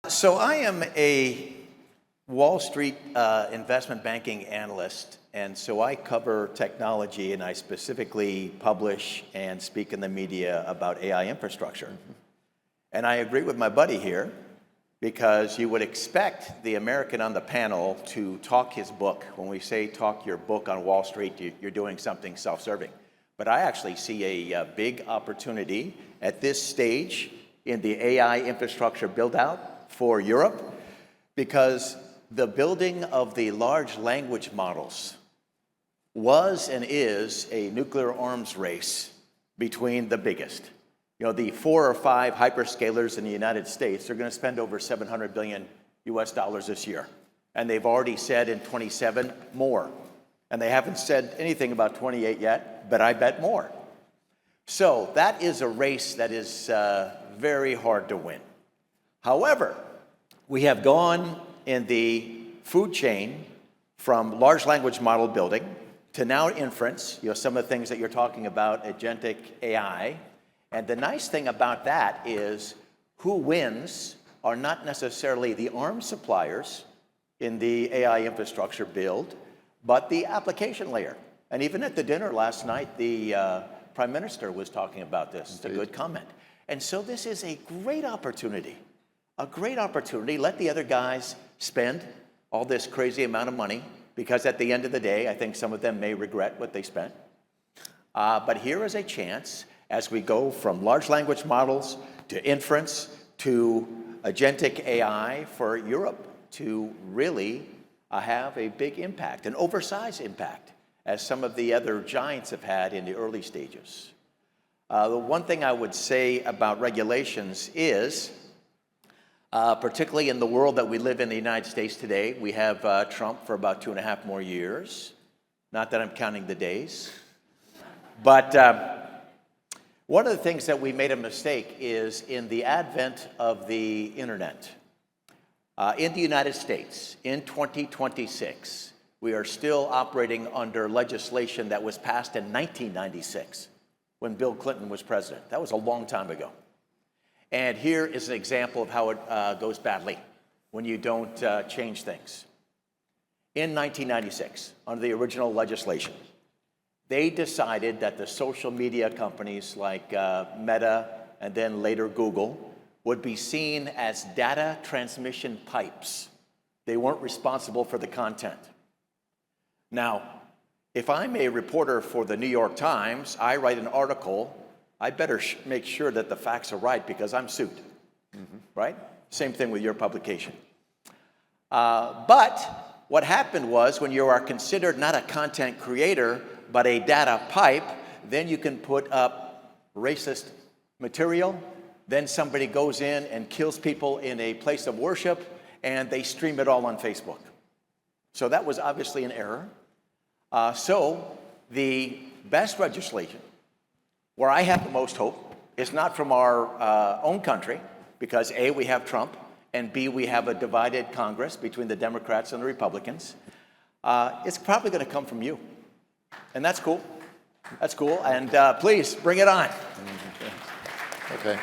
So I am a Wall Street investment banking analyst, and so I cover technology, and I specifically publish and speak in the media about AI infrastructure. And I agree with my buddy here, because you would expect the American on the panel to talk his book. When we say talk your book on Wall Street, you're doing something self-serving. But I actually see a big opportunity at this stage in the AI infrastructure build-out for Europe, because the building of the large language models was and is a nuclear arms race between the biggest. You know, the 4 or 5 hyperscalers in the United States are going to spend over $700 billion US this year. And they've already said in 27 more. And they haven't said anything about 28 yet, but I bet more. So that is a race that is very hard to win. However, we have gone in the food chain from large language model building to now inference, some of the things that you're talking about, agentic AI. And the nice thing about that is who wins are not necessarily the arms suppliers in the AI infrastructure build, but the application layer. And even at the dinner last night, the Prime Minister was talking about this. It's a good comment. And so this is a great opportunity. A great opportunity. Let the other guys spend all this crazy amount of money, because at the end of the day, I think some of them may regret what they spent. But here is a chance, as we go from large language models to inference to agentic AI, for Europe to really have a big impact, an oversized impact, as some of the other giants have had in the early stages. The one thing I would say about regulations is, particularly in the world that we live in the United States today, we have Trump for about 2.5 more years. Not that I'm counting the days. But one of the things that we made a mistake is in the advent of the internet. In the United States, in 2026, we are still operating under legislation that was passed in 1996 when Bill Clinton was president. That was a long time ago. And here is an example of how it goes badly when you don't change things. In 1996, under the original legislation, they decided that the social media companies like Meta and then later Google would be seen as data transmission pipes. They weren't responsible for the content. Now, if I'm a reporter for the New York Times, I write an article, I better make sure that the facts are right, because I'm sued, right? Same thing with your publication. But what happened was, when you are considered not a content creator, but a data pipe, then you can put up racist material. Then somebody goes in and kills people in a place of worship, and they stream it all on Facebook. So that was obviously an error. So the best legislation, where I have the most hope, is not from our own country, because A, we have Trump, and B, we have a divided Congress between the Democrats and the Republicans. It's probably going to come from you. And that's cool. That's cool. And please, bring it on. Okay.